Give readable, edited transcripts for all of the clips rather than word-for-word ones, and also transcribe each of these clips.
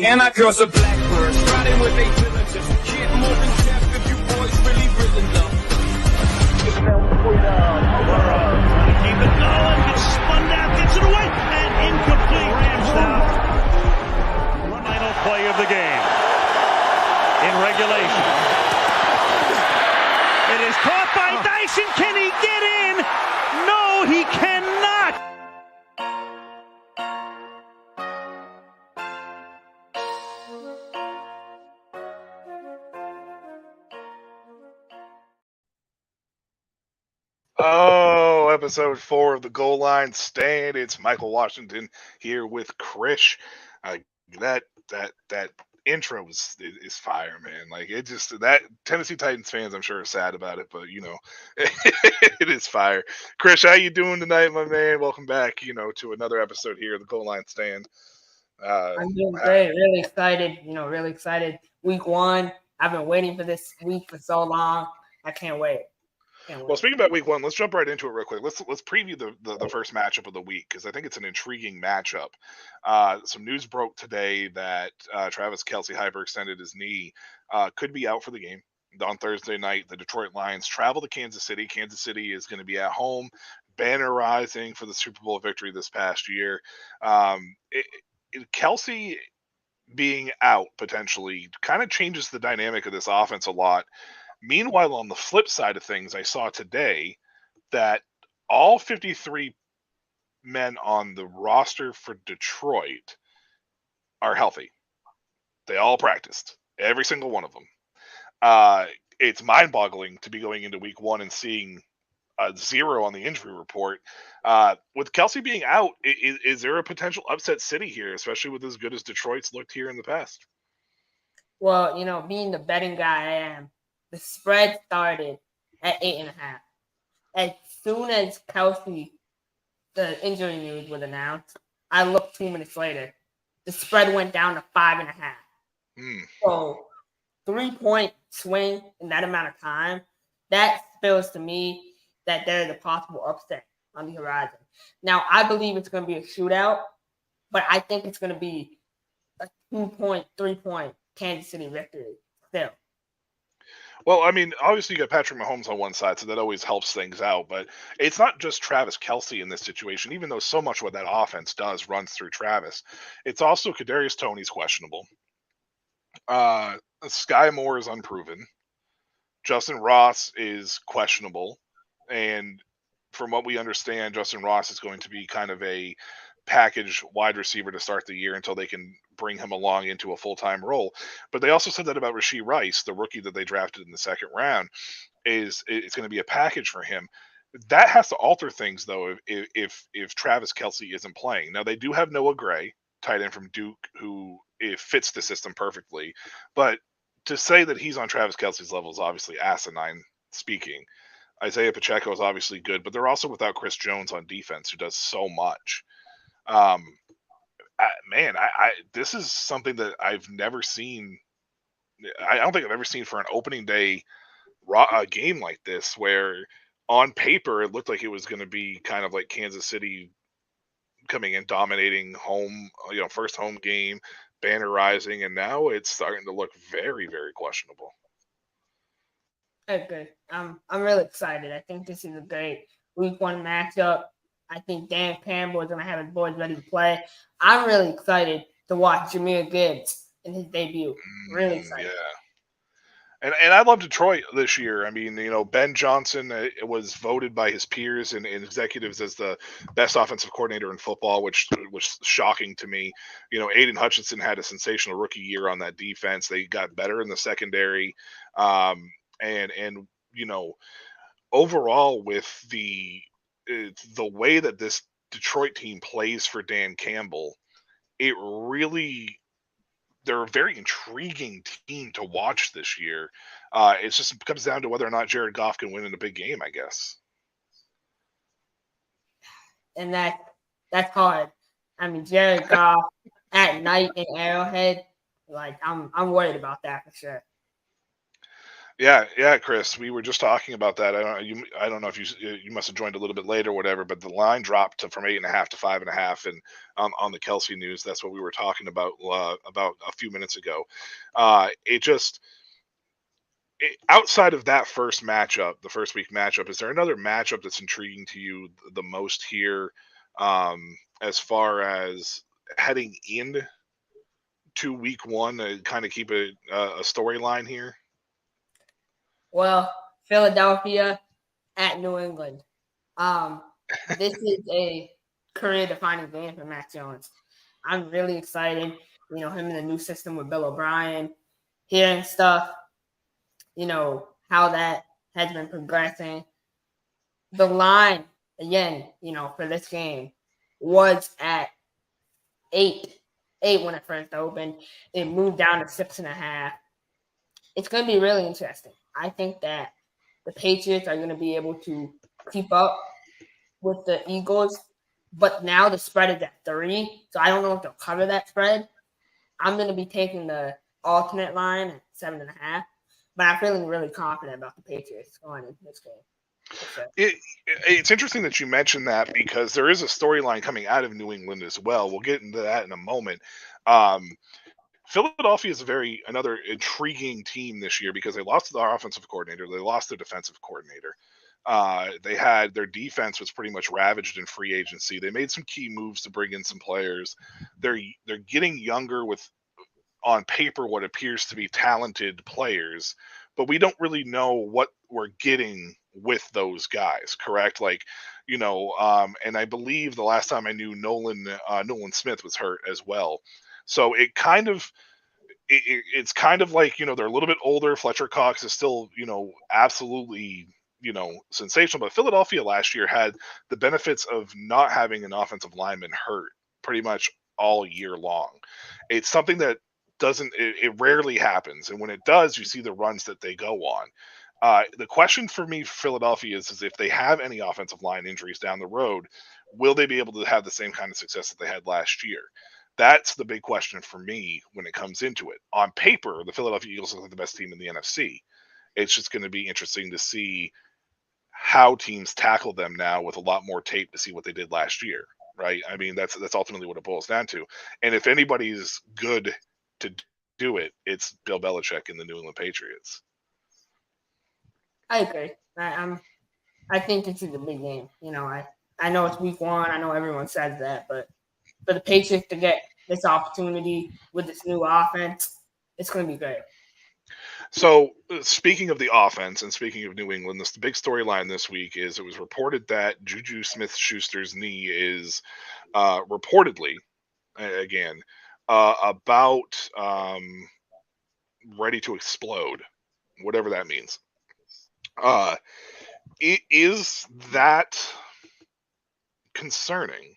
And our girls are blackbirds, riding with they villagers. Kid more than Jeff if you boys really risen up. Trying to keep it going, gets spun down, gets it away, and incomplete. Rams down. Final play of the game. In regulation. It is caught by Dyson. Can he get in? No, he cannot. Oh, episode 4 of the Goal Line Stand. It's Michael Washington here with Krish. That intro is fire, man. Like, it just, that Tennessee Titans fans, I'm sure, are sad about it, but it is fire. Krish, how you doing tonight, my man? Welcome back, to another episode here of the Goal Line Stand. I'm doing great. Really excited. Really excited. Week 1. I've been waiting for this week for so long. I can't wait. Well, speaking about week 1, let's jump right into it real quick. Let's preview the first matchup of the week, because I think it's an intriguing matchup. Some news broke today that Travis Kelce hyperextended his knee, could be out for the game. On Thursday night, the Detroit Lions travel to Kansas City. Kansas City is going to be at home, bannerizing for the Super Bowl victory this past year. Kelce being out potentially kind of changes the dynamic of this offense a lot. Meanwhile, on the flip side of things, I saw today that all 53 men on the roster for Detroit are healthy. They all practiced, every single one of them. It's mind-boggling to be going into week 1 and seeing 0 on the injury report. With Kelce being out, is there a potential upset city here, especially with as good as Detroit's looked here in the past? Well, being the betting guy I am, the spread started at 8.5. As soon as Kelce, the injury news was announced, I looked 2 minutes later. The spread went down to 5.5. So 3-point swing in that amount of time, that spells to me that there is a possible upset on the horizon. Now, I believe it's going to be a shootout, but I think it's going to be a 2-point, 3-point Kansas City victory still. Well, I mean, obviously you got Patrick Mahomes on one side, so that always helps things out. But it's not just Travis Kelce in this situation, even though so much what that offense does runs through Travis. It's also Kadarius Toney's questionable. Sky Moore is unproven. Justin Ross is questionable. And from what we understand, Justin Ross is going to be kind of a package wide receiver to start the year until they can bring him along into a full-time role. But they also said that about Rashee Rice, the rookie that they drafted in the second round, it's going to be a package for him. That has to alter things, though, if Travis Kelce isn't playing. Now, they do have Noah Gray, tight end from Duke, who it fits the system perfectly. But to say that he's on Travis Kelce's level is obviously asinine speaking. Isaiah Pacheco is obviously good, but they're also without Chris Jones on defense, who does so much. This is something that I've never seen. I don't think I've ever seen for an opening day game like this, where on paper it looked like it was going to be kind of like Kansas City coming and dominating home, first home game, bannerizing, and now it's starting to look very, very questionable. Okay, I'm really excited. I think this is a great week 1 matchup. I think Dan Campbell is going to have his boys ready to play. I'm really excited to watch Jahmyr Gibbs in his debut. Really excited. Yeah. And I love Detroit this year. I mean, Ben Johnson was voted by his peers and executives as the best offensive coordinator in football, which was shocking to me. Aiden Hutchinson had a sensational rookie year on that defense. They got better in the secondary, and overall with the way that this Detroit team plays for Dan Campbell, they're a very intriguing team to watch this year. It comes down to whether or not Jared Goff can win in a big game, I guess. And that's hard. I mean, Jared Goff at night in Arrowhead, I'm worried about that for sure. Yeah, Chris. We were just talking about that. I don't know if you must have joined a little bit later or whatever, but the line dropped from 8.5 to 5.5, and on the Kelsey news, that's what we were talking about a few minutes ago. Outside of that first matchup, the first week matchup, is there another matchup that's intriguing to you the most here, as far as heading in to week one, to kind of keep a storyline here? Well, Philadelphia at New England. This is a career-defining game for Mac Jones. I'm really excited. Him in the new system with Bill O'Brien, hearing stuff, how that has been progressing. The line, again, for this game was at 8 when it first opened. It moved down to 6.5. It's going to be really interesting. I think that the Patriots are going to be able to keep up with the Eagles, but now the spread is at 3, so I don't know if they'll cover that spread. I'm going to be taking the alternate line at 7.5, but I'm feeling really confident about the Patriots going into this game. Sure. It's interesting that you mentioned that, because there is a storyline coming out of New England as well. We'll get into that in a moment. Philadelphia is another intriguing team this year because they lost their offensive coordinator. They lost their defensive coordinator. Their defense was pretty much ravaged in free agency. They made some key moves to bring in some players. They're getting younger with, on paper, what appears to be talented players, but we don't really know what we're getting with those guys, correct? And I believe the last time I knew, Nolan Smith was hurt as well. So it's kind of like, they're a little bit older. Fletcher Cox is still, absolutely, sensational. But Philadelphia last year had the benefits of not having an offensive lineman hurt pretty much all year long. It's something that it rarely happens. And when it does, you see the runs that they go on. The question for me for Philadelphia is if they have any offensive line injuries down the road, will they be able to have the same kind of success that they had last year? That's the big question for me when it comes into it. On paper, the Philadelphia Eagles look like the best team in the NFC. It's just going to be interesting to see how teams tackle them now with a lot more tape to see what they did last year, right? I mean, that's ultimately what it boils down to. And if anybody's good to do it, it's Bill Belichick and the New England Patriots. I agree. I think this is a big game. I know it's week 1. I know everyone says that, but for the Patriots to get this opportunity with this new offense, it's going to be great. So, speaking of the offense and speaking of New England, the big storyline this week is it was reported that Juju Smith-Schuster's knee is reportedly, again, about ready to explode, whatever that means. Is that concerning?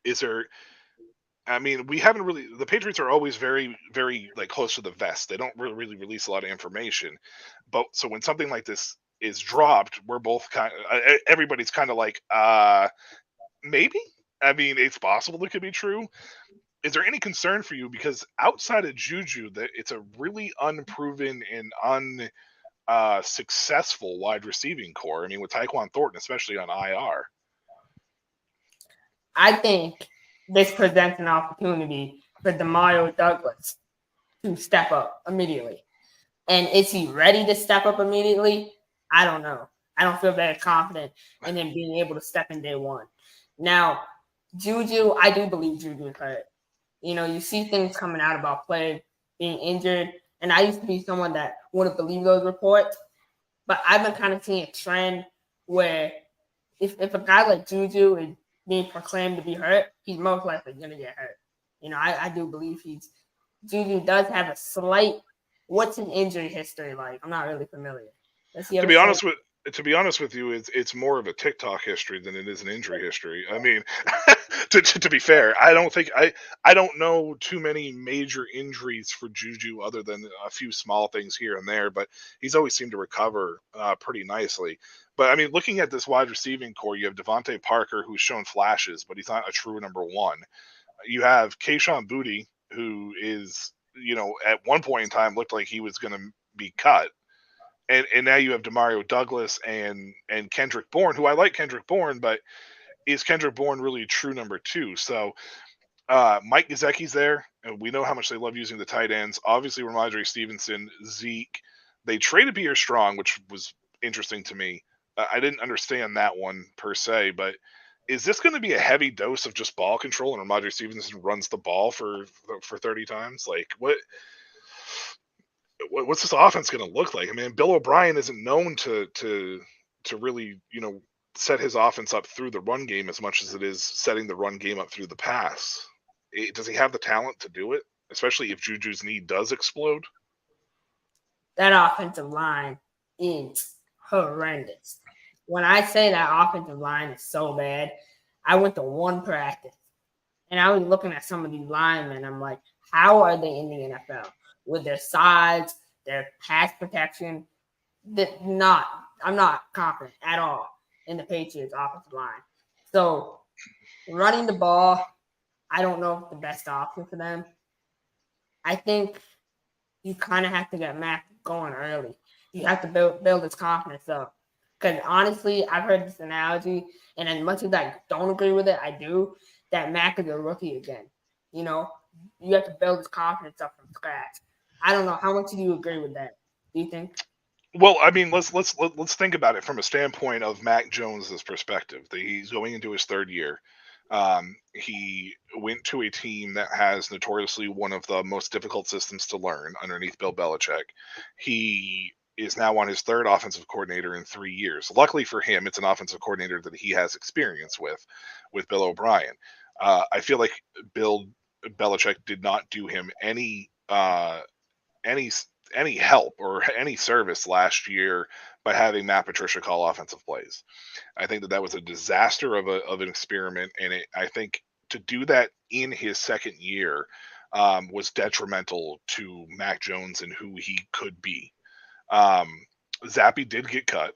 We haven't really, the Patriots are always very, very close to the vest. They don't really release a lot of information. But so when something like this is dropped, we're both everybody's kind of like, maybe? It's possible it could be true. Is there any concern for you? Because outside of Juju, it's a really unproven and unsuccessful wide receiving core. With Tyquan Thornton, especially on IR. I think this presents an opportunity for Demario Douglas to step up immediately. And is he ready to step up immediately? I don't know. I don't feel very confident in him being able to step in day one. Now, Juju, I do believe Juju is hurt. You see things coming out about players being injured, and I used to be someone that wouldn't believe those reports, but I've been kind of seeing a trend where if a guy like Juju is being proclaimed to be hurt, he's most likely going to get hurt. I do believe Juju does have a slight. What's an injury history like? I'm not really familiar. To be honest with you, it's more of a TikTok history than it is an injury history. I mean, to be fair, I don't know too many major injuries for Juju other than a few small things here and there, but he's always seemed to recover pretty nicely. But I mean, looking at this wide receiving core, you have Devontae Parker, who's shown flashes, but he's not a true number one. You have Kayshon Boutte, who is, at one point in time looked like he was going to be cut. And now you have Demario Douglas and Kendrick Bourne, who I like Kendrick Bourne, but is Kendrick Bourne really a true number two? So Mike Gesicki's there, and we know how much they love using the tight ends. Obviously, Ramondre Stevenson, Zeke. They traded Pierre Strong, which was interesting to me. I didn't understand that one per se, but is this going to be a heavy dose of just ball control and Ramondre Stevenson runs the ball for 30 times? Like, what's this offense going to look like? I mean, Bill O'Brien isn't known to really, set his offense up through the run game as much as it is setting the run game up through the pass. Does he have the talent to do it, especially if Juju's knee does explode? That offensive line is horrendous. When I say that offensive line is so bad, I went to one practice, and I was looking at some of these linemen. I'm like, how are they in the NFL? With their size, their pass protection, I'm not confident at all in the Patriots' offensive line. So running the ball, I don't know if the best option for them. I think you kind of have to get Mac going early. You have to build his confidence up. Because honestly, I've heard this analogy, and as much as I don't agree with it, I do, that Mac is a rookie again. You have to build his confidence up from scratch. I don't know. How much do you agree with that? Do you think? Well, I mean, let's think about it from a standpoint of Mac Jones's perspective. He's going into his third year. He went to a team that has notoriously one of the most difficult systems to learn underneath Bill Belichick. He is now on his third offensive coordinator in 3 years. Luckily for him, it's an offensive coordinator that he has experience with Bill O'Brien. I feel like Bill Belichick did not do him any help or any service last year by having Matt Patricia call offensive plays. I think that was a disaster of an experiment, and I think to do that in his second year was detrimental to Mac Jones and who he could be. Zappe did get cut.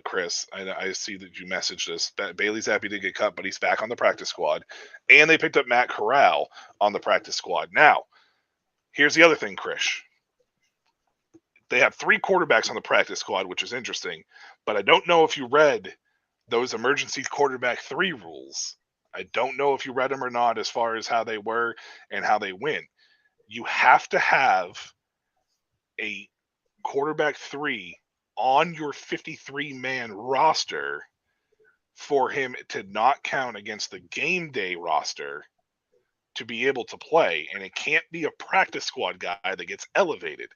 Chris, I see that you messaged us. Bailey Zappe did get cut, but he's back on the practice squad, and they picked up Matt Corral on the practice squad. Now, here's the other thing, Chris. They have 3 quarterbacks on the practice squad, which is interesting, but I don't know if you read those emergency quarterback 3 rules. I don't know if you read them or not as far as how they were and how they went. You have to have a quarterback 3 on your 53-man roster for him to not count against the game day roster to be able to play, and it can't be a practice squad guy that gets elevated.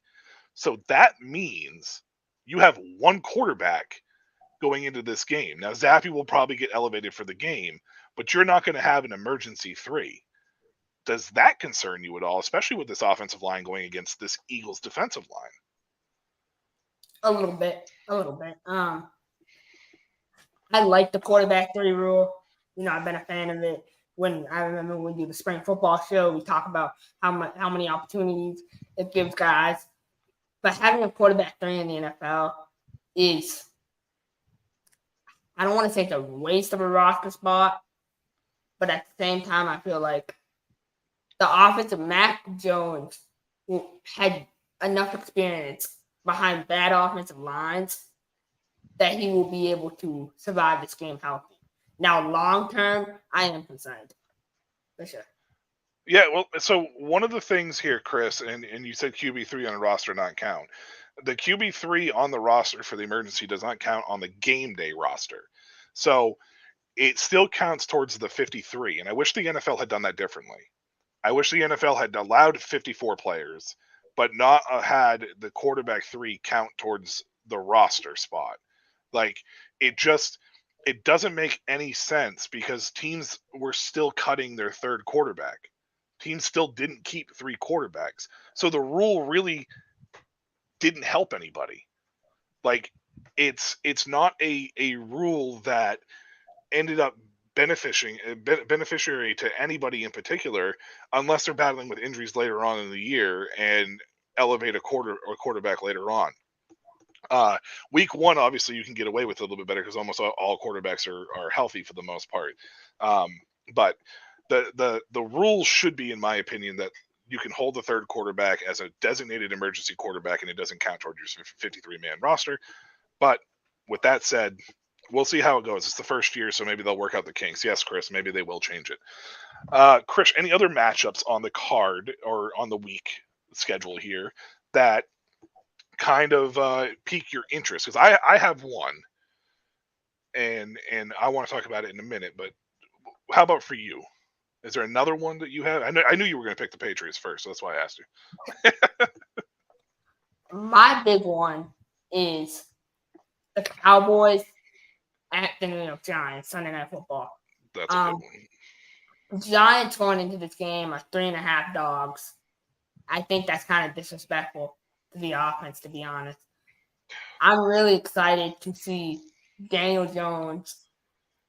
So that means you have 1 quarterback going into this game. Now, Zappe will probably get elevated for the game, but you're not going to have an emergency 3. Does that concern you at all, especially with this offensive line going against this Eagles defensive line? A little bit. I like the quarterback 3 rule. I've been a fan of it. I remember when we do the spring football show, we talk about how many opportunities it gives guys. But having a quarterback 3 in the NFL is, I don't want to say it's a waste of a roster spot, but at the same time, I feel like the offensive Mac Jones had enough experience behind bad offensive lines that he will be able to survive this game healthy. Now, long term, I am concerned. For sure. Yeah, well, so one of the things here, Chris, and you said QB3 on a roster not count. The QB3 on the roster for the emergency does not count on the game day roster. So it still counts towards the 53. And I wish the NFL had done that differently. I wish the NFL had allowed 54 players, but not had the quarterback 3 count towards the roster spot. Like, it doesn't make any sense because teams were still cutting their third quarterback. Teams still didn't keep 3 quarterbacks. So the rule really didn't help anybody. Like, it's not a rule that ended up beneficiary to anybody in particular, unless they're battling with injuries later on in the year and elevate a quarterback later on. Week 1, obviously, you can get away with it a little bit better because almost all quarterbacks are healthy for the most part. But the rule should be, in my opinion, that you can hold the third quarterback as a designated emergency quarterback and it doesn't count towards your 53-man roster. But with that said, we'll see how it goes. It's the first year, so maybe they'll work out the kinks. Yes, Chris, maybe they will change it. Chris, any other matchups on the card or on the week schedule here that kind of pique your interest? Because I have one, and I want to talk about it in a minute, but how about for you? Is there another one that you have? I knew you were going to pick the Patriots first, so that's why I asked you. My big one is the Cowboys at the New York Giants, Sunday Night Football. That's a good one. Giants going into this game are 3.5 dogs. I think that's kind of disrespectful to the offense, to be honest. I'm really excited to see Daniel Jones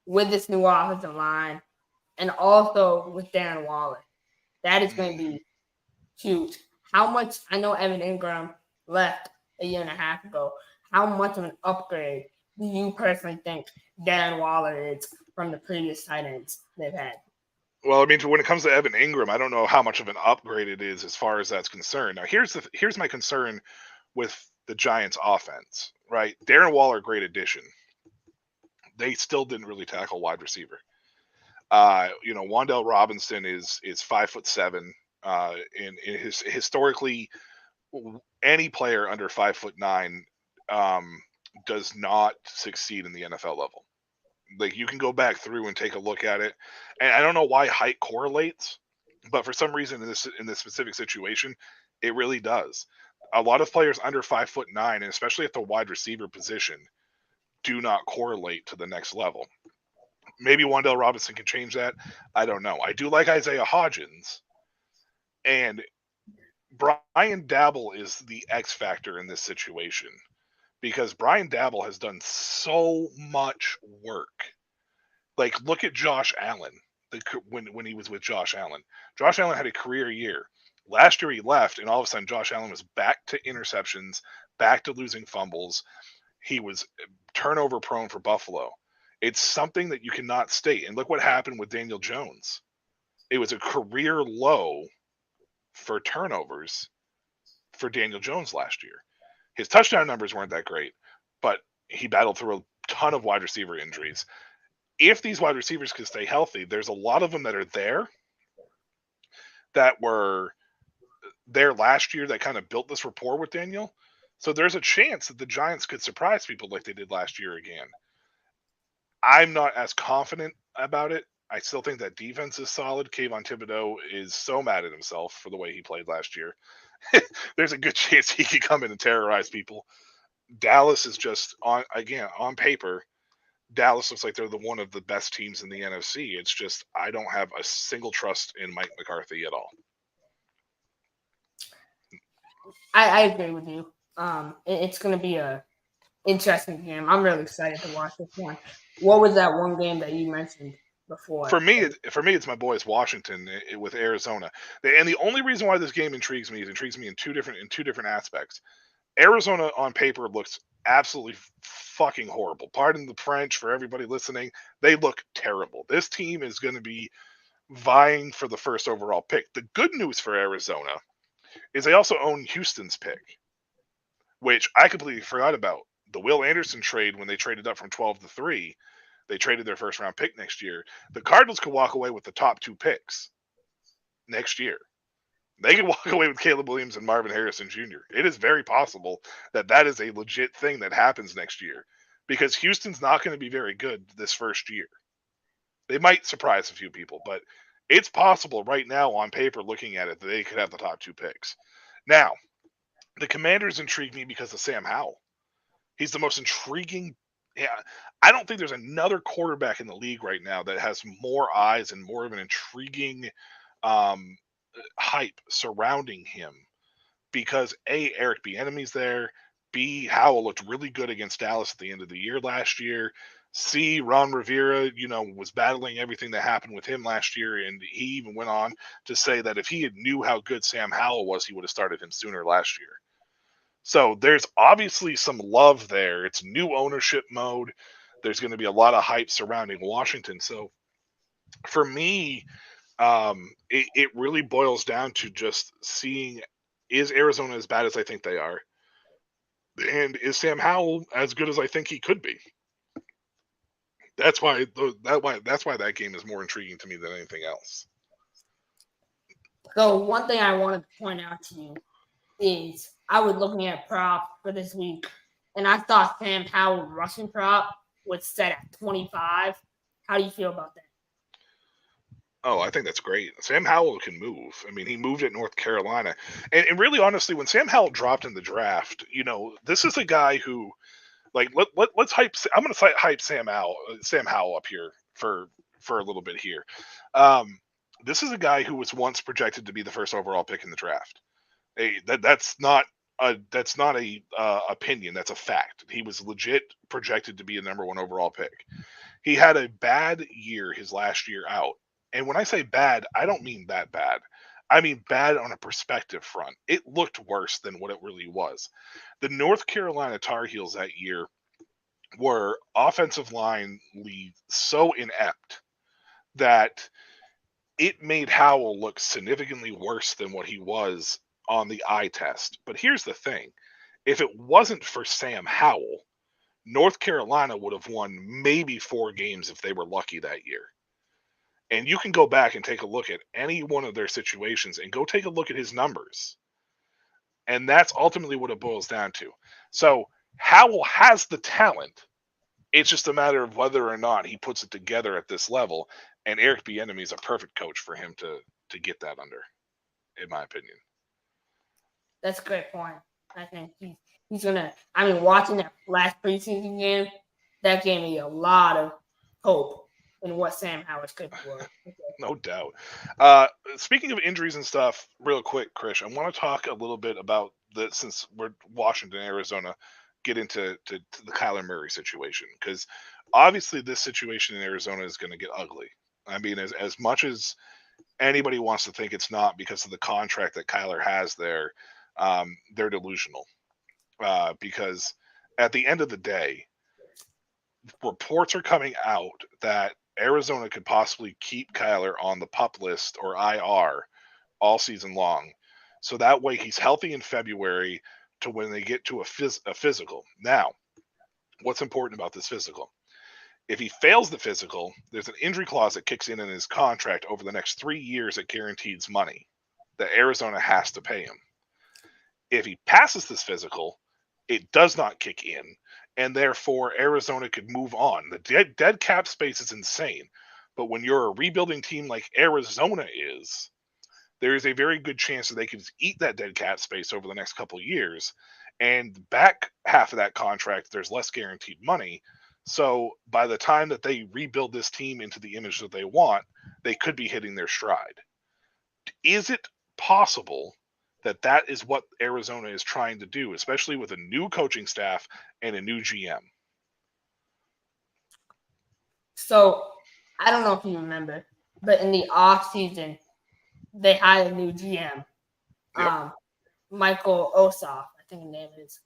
with this new offensive line and also with Darren Waller. That is going to be huge. How much, I know Evan Ingram left a year and a half ago. How much of an upgrade do you personally think Darren Waller is from the previous tight ends they've had? Well, I mean, when it comes to Evan Ingram, I don't know how much of an upgrade it is as far as that's concerned. Now, here's my concern with the Giants' offense, right? Darren Waller, great addition. They still didn't really tackle wide receiver. Wan'Dale Robinson is 5'7", and historically, any player under 5'9" does not succeed in the NFL level. Like, you can go back through and take a look at it, and I don't know why height correlates, but for some reason in this specific situation, it really does. A lot of players under 5'9", and especially at the wide receiver position, do not correlate to the next level. Maybe Wan'Dale Robinson can change that. I don't know. I do like Isaiah Hodgins, and Brian Dabble is the X factor in this situation. Because Brian Dabble has done so much work. Like, look at Josh Allen when he was with Josh Allen. Josh Allen had a career year. Last year he left, and all of a sudden Josh Allen was back to interceptions, back to losing fumbles. He was turnover prone for Buffalo. It's something that you cannot state. And look what happened with Daniel Jones. It was a career low for turnovers for Daniel Jones last year. His touchdown numbers weren't that great, but he battled through a ton of wide receiver injuries. If these wide receivers can stay healthy, there's a lot of them that are there that were there last year that kind of built this rapport with Daniel. So there's a chance that the Giants could surprise people like they did last year again. I'm not as confident about it. I still think that defense is solid. Kayvon Thibodeau is so mad at himself for the way he played last year. There's a good chance he could come in and terrorize people. Dallas is just on paper. Dallas looks like they're one of the best teams in the NFC. It's just I don't have a single trust in Mike McCarthy at all. I agree with you. It's going to be a interesting game. I'm really excited to watch this one. What was that one game that you mentioned before? For me, it's my boys Washington with Arizona. And the only reason why this game intrigues me in two different aspects. Arizona on paper looks absolutely fucking horrible. Pardon the French for everybody listening. They look terrible. This team is going to be vying for the first overall pick. The good news for Arizona is they also own Houston's pick, which I completely forgot about. The Will Anderson trade, when they traded up from 12 to 3, they traded their first round pick next year. The Cardinals could walk away with the top 2 picks next year. They could walk away with Caleb Williams and Marvin Harrison Jr. It is very possible that is a legit thing that happens next year because Houston's not going to be very good this first year. They might surprise a few people, but it's possible right now on paper, looking at it, that they could have the top 2 picks. Now, the Commanders intrigue me because of Sam Howell. He's the most intriguing. Yeah, I don't think there's another quarterback in the league right now that has more eyes and more of an intriguing um, hype surrounding him because A, Eric Bieniemy's there, B, Howell looked really good against Dallas at the end of the year last year, C, Ron Rivera, was battling everything that happened with him last year, and he even went on to say that if he had knew how good Sam Howell was, he would have started him sooner last year. So there's obviously some love there. It's new ownership mode. There's going to be a lot of hype surrounding Washington. So for me, it really boils down to just seeing, is Arizona as bad as I think they are? And is Sam Howell as good as I think he could be? That's why that game is more intriguing to me than anything else. So one thing I wanted to point out to you is I was looking at prop for this week, and I thought Sam Howell rushing prop was set at 25. How do you feel about that? Oh, I think that's great. Sam Howell can move. I mean, he moved at North Carolina. And really, honestly, when Sam Howell dropped in the draft, this is a guy who, like, let's hype. I'm going to hype Sam Howell up here for a little bit here. This is a guy who was once projected to be the first overall pick in the draft. That's not a opinion. That's a fact. He was legit projected to be a number 1 overall pick. He had a bad year his last year out. And when I say bad, I don't mean that bad. I mean bad on a perspective front. It looked worse than what it really was. The North Carolina Tar Heels that year were offensive linely so inept that it made Howell look significantly worse than what he was on the eye test. But here's the thing. If it wasn't for Sam Howell, North Carolina would have won maybe 4 games if they were lucky that year. And you can go back and take a look at any one of their situations and go take a look at his numbers. And that's ultimately what it boils down to. So Howell has the talent. It's just a matter of whether or not he puts it together at this level. And Eric Bieniemy is a perfect coach for him to get that under, in my opinion. That's a great point. I think he's going to – I mean, watching that last preseason game, that gave me a lot of hope in what Sam Howell's capable of. No doubt. Speaking of injuries and stuff, real quick, Krish, I want to talk a little bit about since we're Washington, Arizona, get into the Kyler Murray situation, because obviously this situation in Arizona is going to get ugly. I mean, as much as anybody wants to think it's not because of the contract that Kyler has there, they're delusional. Because at the end of the day, reports are coming out that Arizona could possibly keep Kyler on the PUP list or IR all season long. So that way he's healthy in February to when they get to a physical. Now, what's important about this physical? If he fails the physical, there's an injury clause that kicks in his contract over the next 3 years that guarantees money that Arizona has to pay him. If he passes this physical, it does not kick in, and therefore Arizona could move on. The dead cap space is insane, but when you're a rebuilding team like Arizona is, there is a very good chance that they could eat that dead cap space over the next couple of years, and the back half of that contract, there's less guaranteed money. So by the time that they rebuild this team into the image that they want, they could be hitting their stride. Is it possible that is what Arizona is trying to do, especially with a new coaching staff and a new GM? So I don't know if you remember, but in the off season, they hired a new GM, Yep. Michael Ossoff, I think his name is,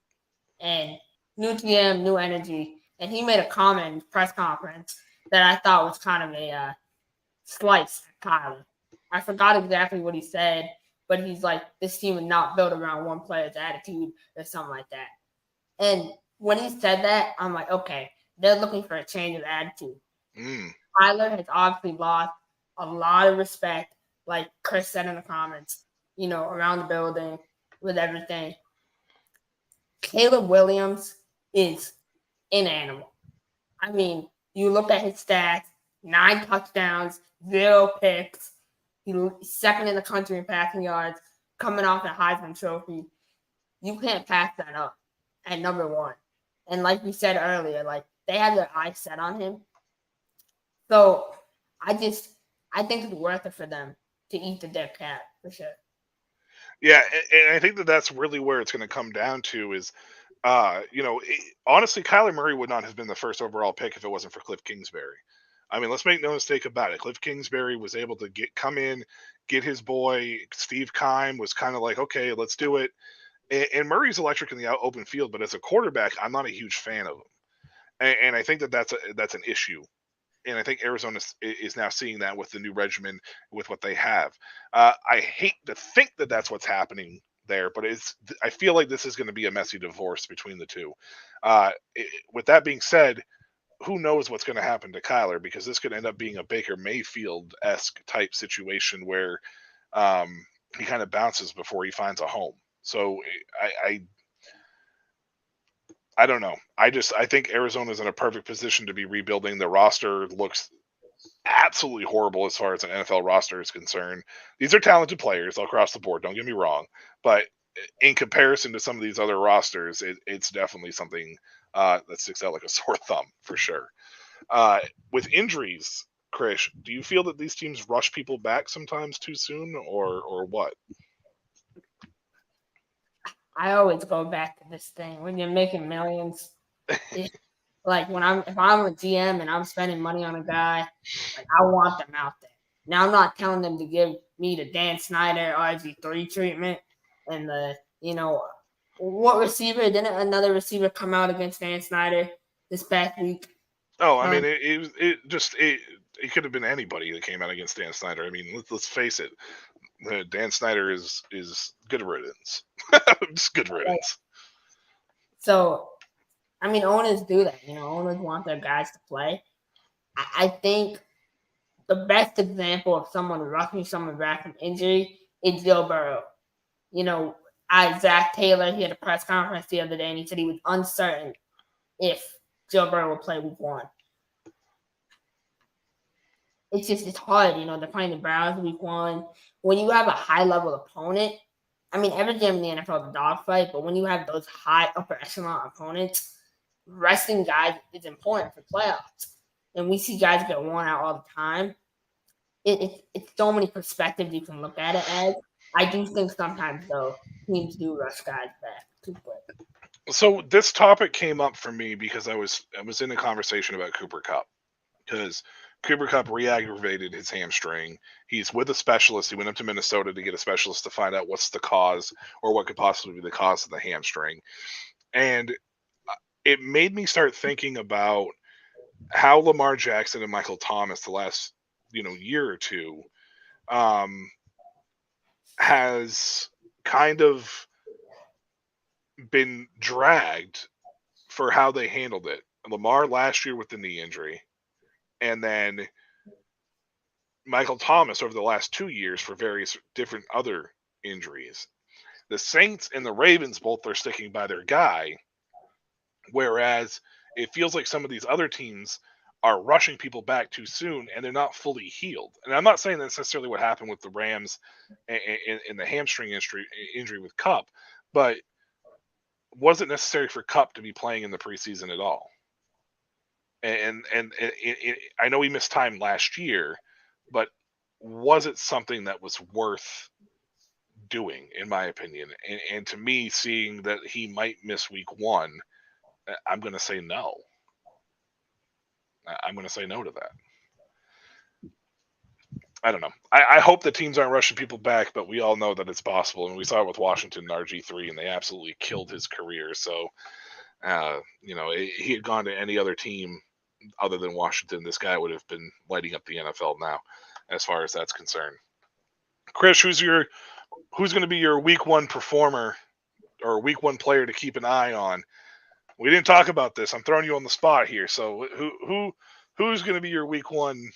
and new GM, new energy. And he made a comment in the press conference that I thought was kind of a slice at Kyler. I forgot exactly what he said, but he's like, this team is not built around one player's attitude or something like that. And when he said that, I'm like, okay, they're looking for a change of attitude. Kyler has obviously lost a lot of respect, like Chris said in the comments, around the building with everything. Caleb Williams is an animal. I mean, you look at his stats, 9 touchdowns, 0 picks. He's second in the country in passing yards, coming off a Heisman Trophy. You can't pass that up at number 1. And like we said earlier, like they have their eyes set on him. So I think it's worth it for them to eat the dead cat for sure. Yeah, and I think that's really where it's going to come down to is, honestly, Kyler Murray would not have been the first overall pick if it wasn't for Cliff Kingsbury. I mean, let's make no mistake about it. Cliff Kingsbury was able to come in, get his boy Steve Keim was kind of like, okay, let's do it. And Murray's electric in the open field, but as a quarterback, I'm not a huge fan of him. And I think that's an issue. And I think Arizona is now seeing that with the new regimen, with what they have. I hate to think that that's what's happening there, but I feel like this is going to be a messy divorce between the two. With that being said, who knows what's going to happen to Kyler, because this could end up being a Baker Mayfield-esque type situation where he kind of bounces before he finds a home. So I don't know. I think Arizona's in a perfect position to be rebuilding. The roster looks absolutely horrible as far as an NFL roster is concerned. These are talented players across the board, don't get me wrong. But in comparison to some of these other rosters, it's definitely something that sticks out like a sore thumb for sure. With injuries, Krish, do you feel that these teams rush people back sometimes too soon, or what? I always go back to this thing when you're making millions. Like if I'm a GM and I'm spending money on a guy, like I want them out there. Now I'm not telling them to give me the Dan Snyder RG3 treatment and what receiver didn't another receiver come out against Dan Snyder this past week? Oh, I mean, it could have been anybody that came out against Dan Snyder. I mean, let's face it. Dan Snyder is good riddance. Just good riddance. So, I mean, owners do that. Owners want their guys to play. I think the best example of someone rushing someone back from injury is Joe Burrow. Zach Taylor, he had a press conference the other day, and he said he was uncertain if Joe Burrow will play week 1. It's hard, they're playing the Browns week 1. When you have a high-level opponent, I mean, every game in the NFL is a dogfight, but when you have those high upper echelon opponents, resting guys is important for playoffs. And we see guys get worn out all the time. It's so many perspectives you can look at it as. I do think sometimes, though, teams do rush guys back too quick. So this topic came up for me because I was in a conversation about Cooper Kupp, because Cooper Kupp re-aggravated his hamstring. He's with a specialist. He went up to Minnesota to get a specialist to find out what's the cause or what could possibly be the cause of the hamstring. And it made me start thinking about how Lamar Jackson and Michael Thomas the last year or two has kind of been dragged for how they handled it. Lamar last year with the knee injury, and then Michael Thomas over the last 2 years for various different other injuries. The Saints and the Ravens both are sticking by their guy, whereas it feels like some of these other teams are rushing people back too soon and they're not fully healed. And I'm not saying that's necessarily what happened with the Rams in the hamstring injury with Kupp, but was it necessary for Kupp to be playing in the preseason at all? And I know he missed time last year, but was it something that was worth doing, in my opinion? And to me, seeing that he might miss week 1, I'm going to say no. I'm going to say no to that. I don't know. I hope the teams aren't rushing people back, but we all know that it's possible. And we saw it with Washington and RG3, and they absolutely killed his career. So, he had gone to any other team other than Washington, this guy would have been lighting up the NFL now, as far as that's concerned. Chris, who's going to be your week 1 performer or week 1 player to keep an eye on? We didn't talk about this. I'm throwing you on the spot here. So who's going to be your week 1?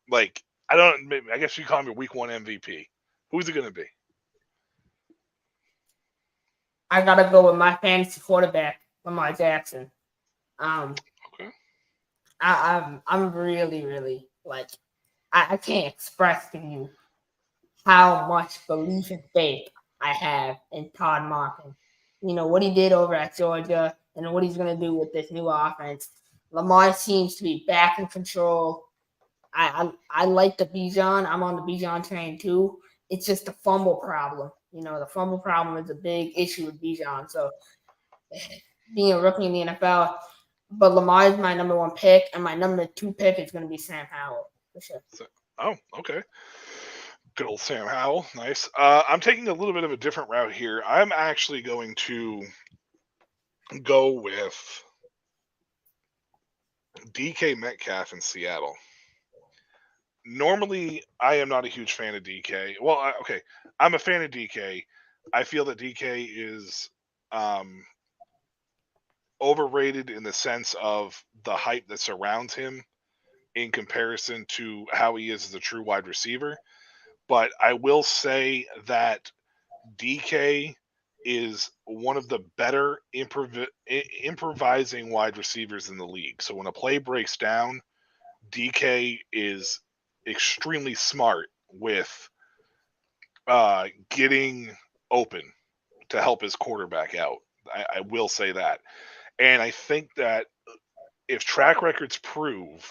Like, I guess you call him your week 1 MVP. Who's it going to be? I gotta go with my fantasy quarterback, Lamar Jackson. Okay. I'm really, really Like, I can't express to you how much belief and faith I have in Todd Monken. You know, what he did over at Georgia and what he's going to do with this new offense. Lamar seems to be back in control. I like the Bijan. I'm on the Bijan train too. It's just the fumble problem. You know, the fumble problem is a big issue with Bijan. So being a rookie in the NFL, but Lamar is my number 1 pick, and my number 2 pick is going to be Sam Howell for sure. Oh, okay. Good old Sam Howell. Nice. I'm taking a little bit of a different route here. I'm actually going to go with DK Metcalf in Seattle. Normally, I am not a huge fan of DK. Well, okay, I'm a fan of DK. I feel that DK is overrated in the sense of the hype that surrounds him in comparison to how he is as a true wide receiver. But I will say that DK is one of the better improvising wide receivers in the league. So when a play breaks down, DK is extremely smart with getting open to help his quarterback out. I will say that. And I think that if track records prove,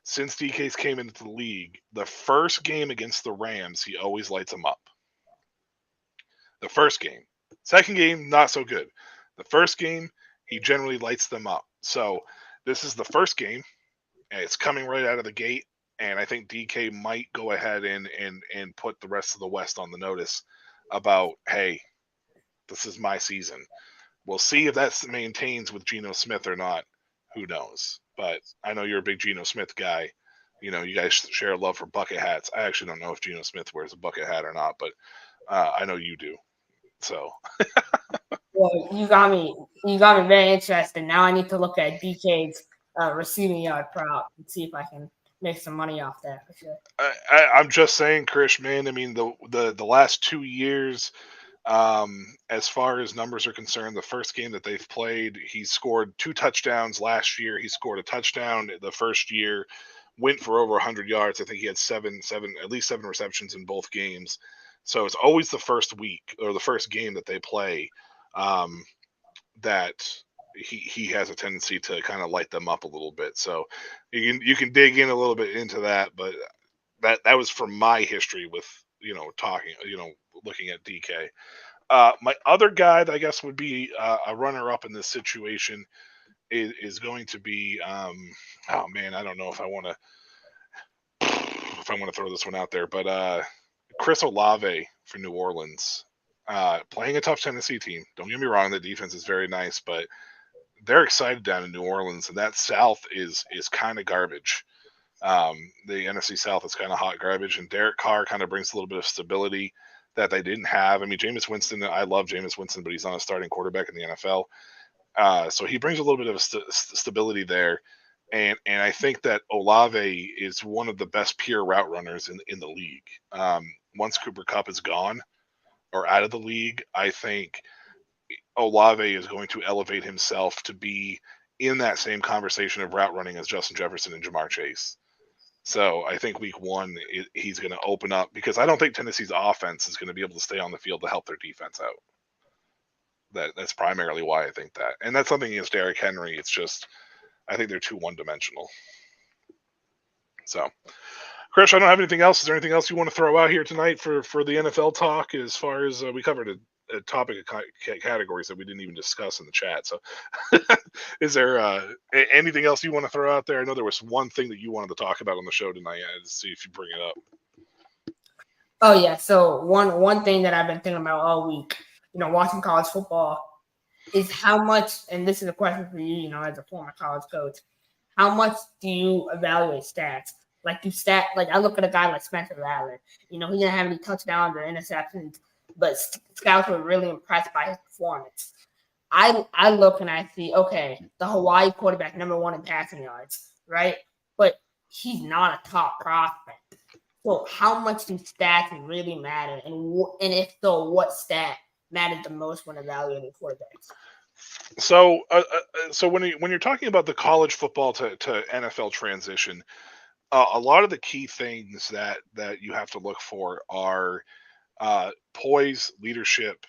since DK's came into the league, the first game against the Rams, he always lights them up. The first game. Second game, not so good. The first game, he generally lights them up. So this is the first game, and it's coming right out of the gate. And I think DK might go ahead and put the rest of the West on the notice about, hey, this is my season. We'll see if that maintains with Geno Smith or not. Who knows? But I know you're a big Geno Smith guy. You know, you guys share a love for bucket hats. I actually don't know if Geno Smith wears a bucket hat or not, but I know you do. So. Well, you got me very interested. Now I need to look at DK's receiving yard prop and see if I can make some money off that for sure. I'm just saying, Krish, man. I mean, the last 2 years, as far as numbers are concerned, the first game that they've played, he scored 2 touchdowns. Last year, he scored a touchdown. The first year, went for over 100 yards. I think he had at least 7 receptions in both games. So it's always the first week or the first game that they play that he has a tendency to kind of light them up a little bit. So you can dig in a little bit into that, but that was from my history with looking at DK. My other guy that I guess would be a runner-up in this situation is going to be I don't know if I want to throw this one out there, but Chris Olave for New Orleans, playing a tough Tennessee team. Don't get me wrong, the defense is very nice, but they're excited down in New Orleans, and that South is kind of garbage. The NFC South is kind of hot garbage, and Derek Carr kind of brings a little bit of stability that they didn't have. I mean, Jameis Winston, I love Jameis Winston, but he's not a starting quarterback in the NFL. So he brings a little bit of stability there. And I think that Olave is one of the best pure route runners in the league. Once Cooper Kupp is gone or out of the league, I think Olave is going to elevate himself to be in that same conversation of route running as Justin Jefferson and Jamar Chase. So I think week 1, he's going to open up, because I don't think Tennessee's offense is going to be able to stay on the field to help their defense out. That's primarily why I think that. And that's something against Derrick Henry. It's just, I think they're too one-dimensional. So, Krish, I don't have anything else. Is there anything else you want to throw out here tonight for the NFL talk? As far as we covered a topic of categories that we didn't even discuss in the chat. So is there anything else you want to throw out there? I know there was one thing that you wanted to talk about on the show tonight. I'd see if you bring it up. Oh, yeah. So one thing that I've been thinking about all week, watching college football, is how much, and this is a question for you, as a former college coach, how much do you evaluate stats? Like, I look at a guy like Spencer Rattler. He didn't have any touchdowns or interceptions, but scouts were really impressed by his performance. I look and I see, okay, the Hawaii quarterback, number 1 in passing yards, right? But he's not a top prospect. So how much do stats really matter? And if so, what stat matters the most when evaluating quarterbacks? So when you're talking about the college football to NFL transition, A lot of the key things that you have to look for are poise, leadership,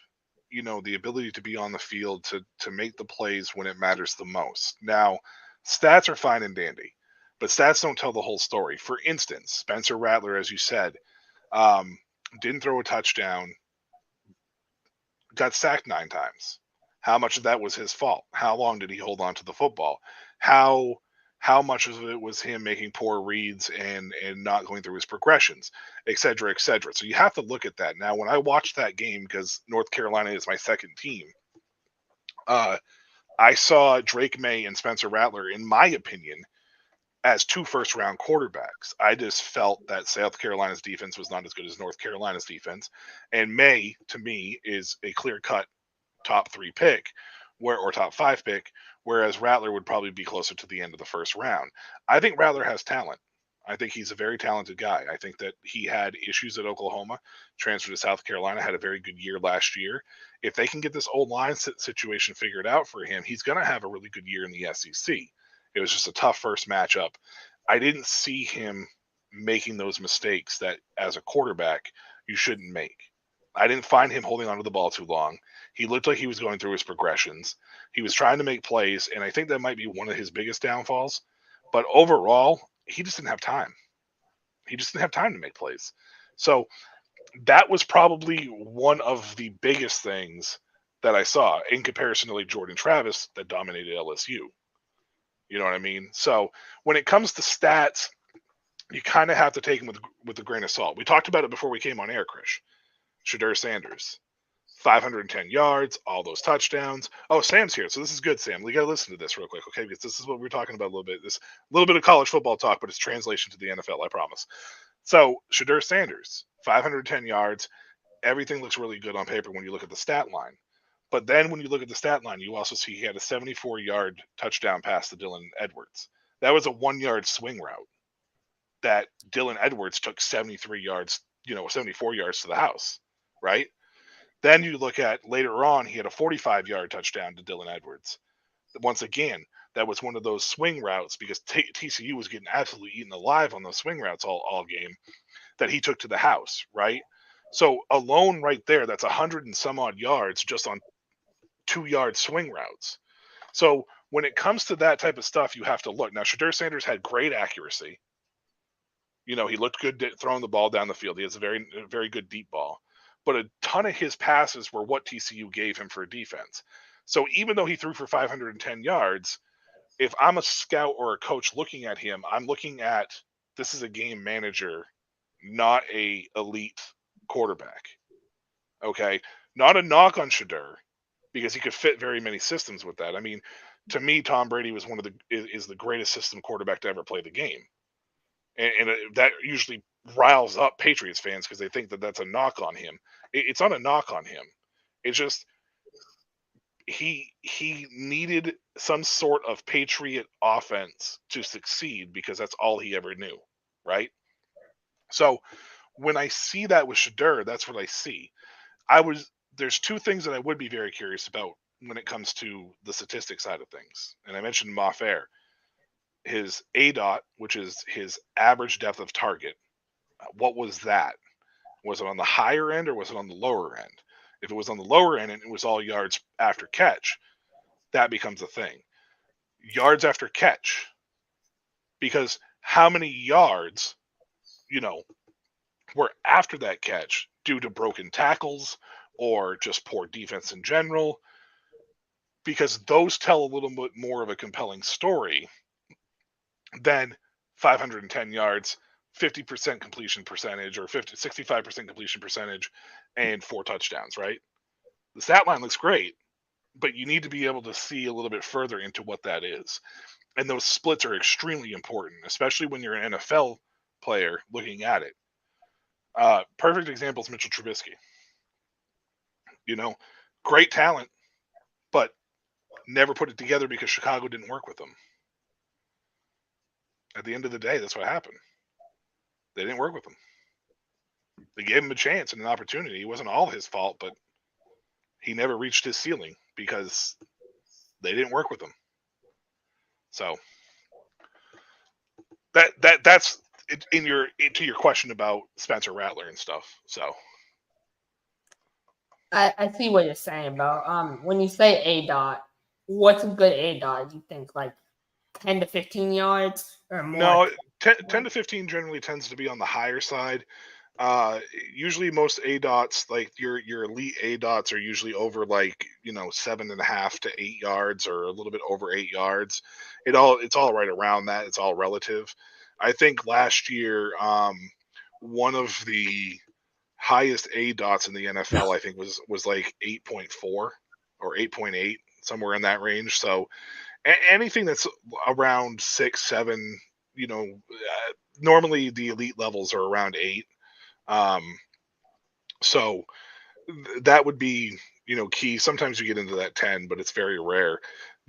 the ability to be on the field to make the plays when it matters the most. Now, stats are fine and dandy, but stats don't tell the whole story. For instance, Spencer Rattler, as you said, didn't throw a touchdown, got sacked 9 times. How much of that was his fault? How long did he hold on to the football? How much of it was him making poor reads and not going through his progressions, et cetera, et cetera. So you have to look at that. Now, when I watched that game, because North Carolina is my second team, I saw Drake May and Spencer Rattler, in my opinion, as 2 first-round quarterbacks. I just felt that South Carolina's defense was not as good as North Carolina's defense, and May, to me, is a clear-cut top 3 pick, or top 5 pick, whereas Rattler would probably be closer to the end of the first round. I think Rattler has talent. I think he's a very talented guy. I think that he had issues at Oklahoma, transferred to South Carolina, had a very good year last year. If they can get this old line situation figured out for him, he's going to have a really good year in the SEC. It was just a tough first matchup. I didn't see him making those mistakes that, as a quarterback, you shouldn't make. I didn't find him holding onto the ball too long. He looked like he was going through his progressions. He was trying to make plays, and I think that might be one of his biggest downfalls. But overall, he just didn't have time. He just didn't have time to make plays. So that was probably one of the biggest things that I saw in comparison to like Jordan Travis that dominated LSU. You know what I mean? So when it comes to stats, you kind of have to take them with a grain of salt. We talked about it before we came on air, Krish. Shadur Sanders, 510 yards, all those touchdowns. Oh, Sam's here, so this is good, Sam. We got to listen to this real quick, okay? Because this is what we're talking about a little bit. This little bit of college football talk, but it's translation to the NFL, I promise. So Shadur Sanders, 510 yards. Everything looks really good on paper when you look at the stat line. But then when you look at the stat line, you also see he had a 74-yard touchdown pass to Dylan Edwards. That was a 1-yard swing route that Dylan Edwards took 73 yards, 74 yards to the house, right? Then you look at later on, he had a 45-yard touchdown to Dylan Edwards. Once again, that was one of those swing routes because TCU was getting absolutely eaten alive on those swing routes all game that he took to the house, right? So alone right there, that's 100 and some odd yards just on 2-yard swing routes. So when it comes to that type of stuff, you have to look. Now, Shadur Sanders had great accuracy. He looked good throwing the ball down the field. He has a very, very good deep ball. But a ton of his passes were what TCU gave him for a defense. So even though he threw for 510 yards, if I'm a scout or a coach looking at him, I'm looking at this is a game manager, not a elite quarterback. Okay? Not a knock on Shadur, because he could fit very many systems with that. I mean, to me, Tom Brady was is the greatest system quarterback to ever play the game. And that usually riles up Patriots fans because they think that that's a knock on him. It's not a knock on him. It's just he needed some sort of Patriot offense to succeed because that's all he ever knew, right? So when I see that with Shadur, that's what I see. There's 2 things that I would be very curious about when it comes to the statistic side of things. And I mentioned him off air. His ADOT, which is his average depth of target, what was that? Was it on the higher end or was it on the lower end? If it was on the lower end and it was all yards after catch, that becomes a thing. Yards after catch. Because how many yards, were after that catch due to broken tackles or just poor defense in general? Because those tell a little bit more of a compelling story than 510 yards, 50% completion percentage, or 65% completion percentage, and 4 touchdowns, right? The stat line looks great, but you need to be able to see a little bit further into what that is. And those splits are extremely important, especially when you're an NFL player looking at it. Perfect example is Mitchell Trubisky. Great talent, but never put it together because Chicago didn't work with him. At the end of the day, that's what happened. They didn't work with him. They gave him a chance and an opportunity. It wasn't all his fault, but he never reached his ceiling because they didn't work with him. So that's to your question about Spencer Rattler and stuff. So I see what you're saying about when you say A dot, what's a good A dot? You think like 10 to 15 yards or more? no, 10 to 15 generally tends to be on the higher side. Usually most A dots, like your elite A dots, are usually over like 7.5 to 8 yards, or a little bit over 8 yards. It's all right around that. It's all relative. I think last year, one of the highest A dots in the NFL, I think was like 8.4 or 8.8, somewhere in that range. So anything that's around 6, 7, normally the elite levels are around 8. So that would be, key. Sometimes you get into that 10, but it's very rare.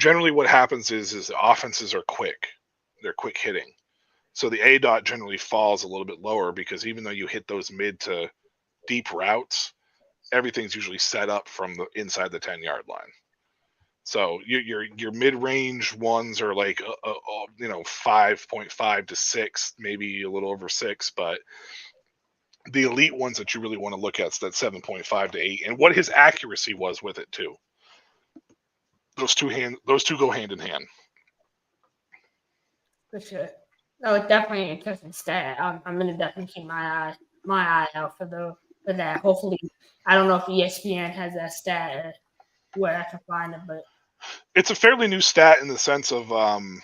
Generally what happens is offenses are quick. They're quick hitting. So the A dot generally falls a little bit lower, because even though you hit those mid to deep routes, everything's usually set up from the inside the 10-yard line. So your mid-range ones are like 5.5 to 6, maybe a little over 6, but the elite ones that you really want to look at is that 7.5 to 8, and what his accuracy was with it too. Those two go hand in hand. For sure. No, it's definitely an interesting stat. I'm gonna definitely keep my eye out for that. Hopefully, I don't know if ESPN has that stat where I can find it, but it's a fairly new stat in the sense of the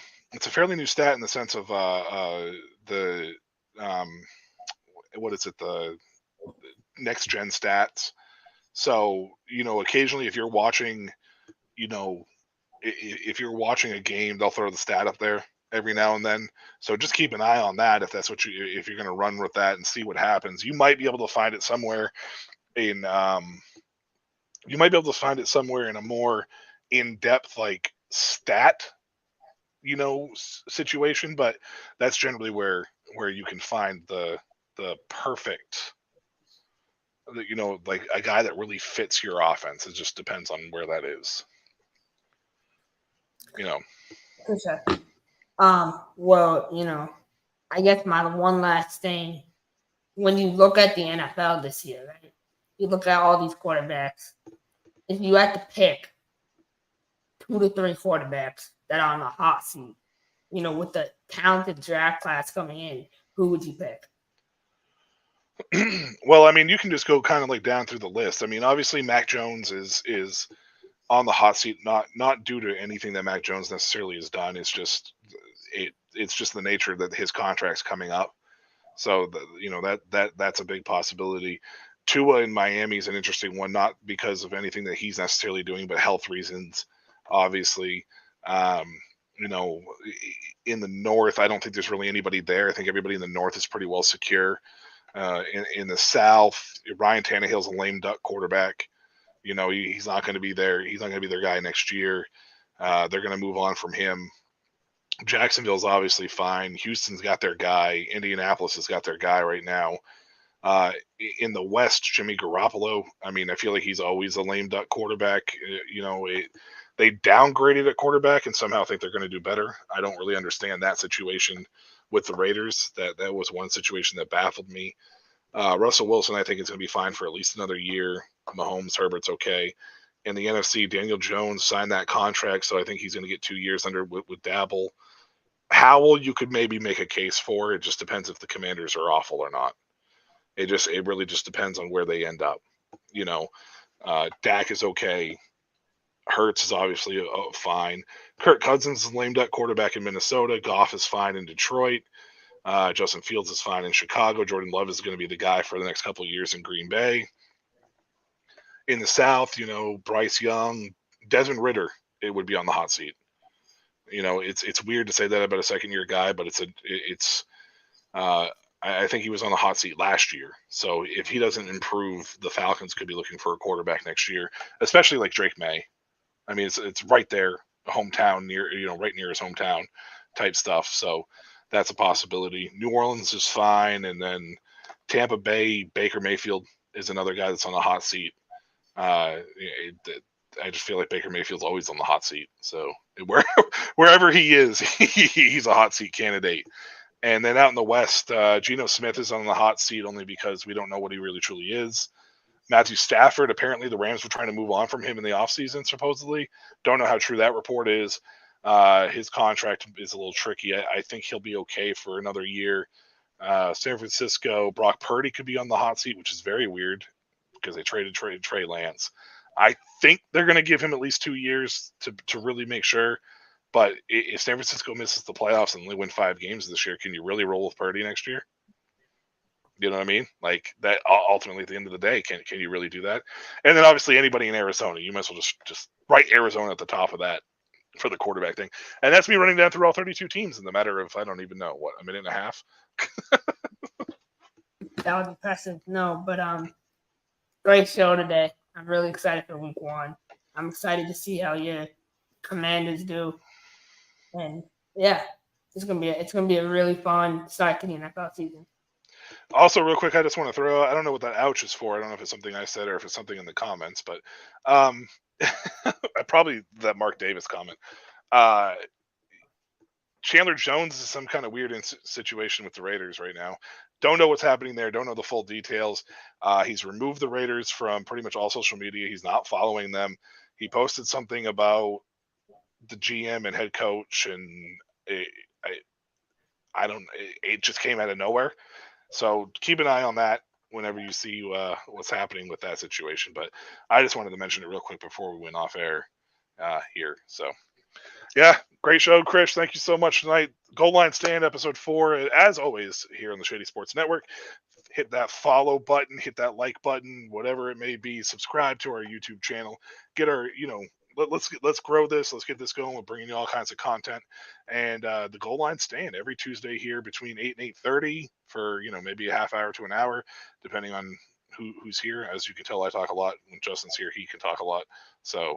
what is it, the next gen stats. So occasionally if you're watching if you're watching a game, they'll throw the stat up there every now and then. So just keep an eye on that if you're going to run with that and see what happens. You might be able to find it somewhere in a more in-depth like stat situation, but that's generally where you can find the perfect, like a guy that really fits your offense. It just depends on where that is. for sure. Well, I guess my one last thing, when you look at the NFL this year, right? You look at all these quarterbacks. If you had to pick 2 to 3 quarterbacks that are on the hot seat, with the talented draft class coming in, who would you pick? Well, I mean, you can just go kind of like down through the list. I mean, obviously Mac Jones is on the hot seat, not due to anything that Mac Jones necessarily has done. It's just the nature that his contract's coming up. So that's a big possibility. Tua in Miami is an interesting one, not because of anything that he's necessarily doing, but health reasons, obviously. In the North, I don't think there's really anybody there. I think everybody in the North is pretty well secure. In the South, Ryan Tannehill's a lame duck quarterback. He's not going to be there. He's not going to be their guy next year. They're going to move on from him. Jacksonville's obviously fine. Houston's got their guy. Indianapolis has got their guy right now. In the West, Jimmy Garoppolo, I mean, I feel like he's always a lame duck quarterback. They downgraded at quarterback and somehow think they're going to do better. I don't really understand that situation with the Raiders. That was one situation that baffled me. Russell Wilson, I think, is going to be fine for at least another year. Mahomes, Herbert's okay. In the NFC, Daniel Jones signed that contract, so I think he's going to get 2 years under with Dabble. Howell, you could maybe make a case for. It just depends if the Commanders are awful or not. It really just depends on where they end up. Dak is okay. Hurts is obviously fine. Kirk Cousins is a lame duck quarterback in Minnesota. Goff is fine in Detroit. Justin Fields is fine in Chicago. Jordan Love is going to be the guy for the next couple of years in Green Bay. In the South, Bryce Young, Desmond Ridder, it would be on the hot seat. It's weird to say that about a second-year guy, but I think he was on the hot seat last year. So if he doesn't improve, the Falcons could be looking for a quarterback next year, especially like Drake May. I mean, it's right there, hometown right near his hometown type stuff. So that's a possibility. New Orleans is fine, and then Tampa Bay, Baker Mayfield is another guy that's on the hot seat. I just feel like Baker Mayfield's always on the hot seat. So wherever he is, he's a hot seat candidate. And then out in the West, Geno Smith is on the hot seat only because we don't know what he really truly is. Matthew Stafford, apparently the Rams were trying to move on from him in the offseason, supposedly. Don't know how true that report is. His contract is a little tricky. I think he'll be okay for another year. San Francisco, Brock Purdy could be on the hot seat, which is very weird because they traded Trey Lance. I think they're going to give him at least 2 years to really make sure. But if San Francisco misses the playoffs and only win 5 games this year, can you really roll with Purdy next year? You know what I mean? Like that. Ultimately, at the end of the day, can you really do that? And then obviously anybody in Arizona, you might as well just write Arizona at the top of that for the quarterback thing. And that's me running down through all 32 teams in the matter of, I don't even know, a minute and a half. That was impressive. No, but great show today. I'm really excited for week 1. I'm excited to see how your Commanders do. And yeah, it's gonna be a really fun start to the NFL season. Also, real quick, I just want to throw out, I don't know what that ouch is for. I don't know if it's something I said or if it's something in the comments, but probably that Mark Davis comment. Chandler Jones is some kind of weird situation with the Raiders right now. Don't know what's happening there. Don't know the full details. He's removed the Raiders from pretty much all social media. He's not following them. He posted something about the GM and head coach, and it just came out of nowhere. So keep an eye on that whenever you see what's happening with that situation. But I just wanted to mention it real quick before we went off air here. So, yeah, great show, Chris. Thank you so much tonight. Goal Line Stand, episode 4, as always, here on the Shady Sports Network. Hit that follow button, hit that like button, whatever it may be. Subscribe to our YouTube channel. Get our, let's grow this. Let's get this going. We're bringing you all kinds of content. And the Goal Line Stand every Tuesday here between 8 and 8:30 for, maybe a half hour to an hour, depending on who's here. As you can tell, I talk a lot. When Justin's here, he can talk a lot. So,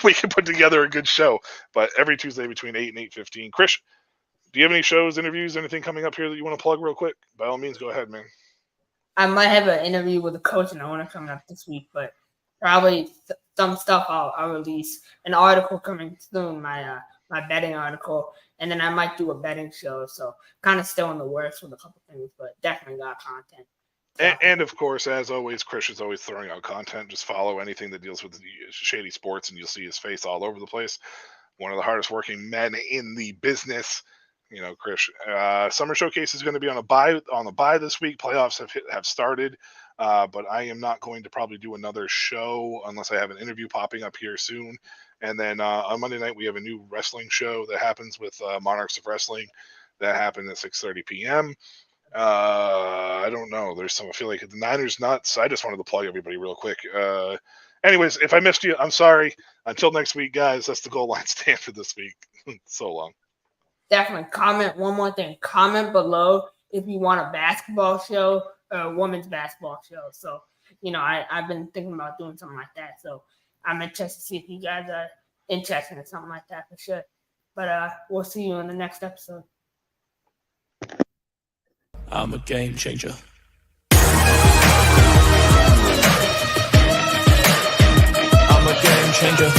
we can put together a good show. But every Tuesday between 8 and 8:15. Chris, do you have any shows, interviews, anything coming up here that you want to plug real quick? By all means, go ahead, man. I might have an interview with a coach and owner coming up this week, but probably some stuff I'll release. An article coming soon, my betting article, and then I might do a betting show. So kind of still in the works with a couple things, but definitely got content. And of course, as always, Chris is always throwing out content. Just follow anything that deals with Shady Sports, and you'll see his face all over the place. One of the hardest working men in the business. Chris. Summer Showcase is going to be on a bye this week. Playoffs have started, but I am not going to probably do another show unless I have an interview popping up here soon. And then on Monday night we have a new wrestling show that happens with Monarchs of Wrestling that happened at 6:30 p.m. I don't know. I feel like the Niners nuts. I just wanted to plug everybody real quick. Anyways, if I missed you, I'm sorry. Until next week, guys. That's the Goal Line Stand for this week. So long. Definitely comment. One more thing. Comment below if you want a basketball show or a women's basketball show. So, I've been thinking about doing something like that. So I'm interested to see if you guys are interested in something like that for sure. But we'll see you in the next episode. I'm a game changer. I'm a game changer.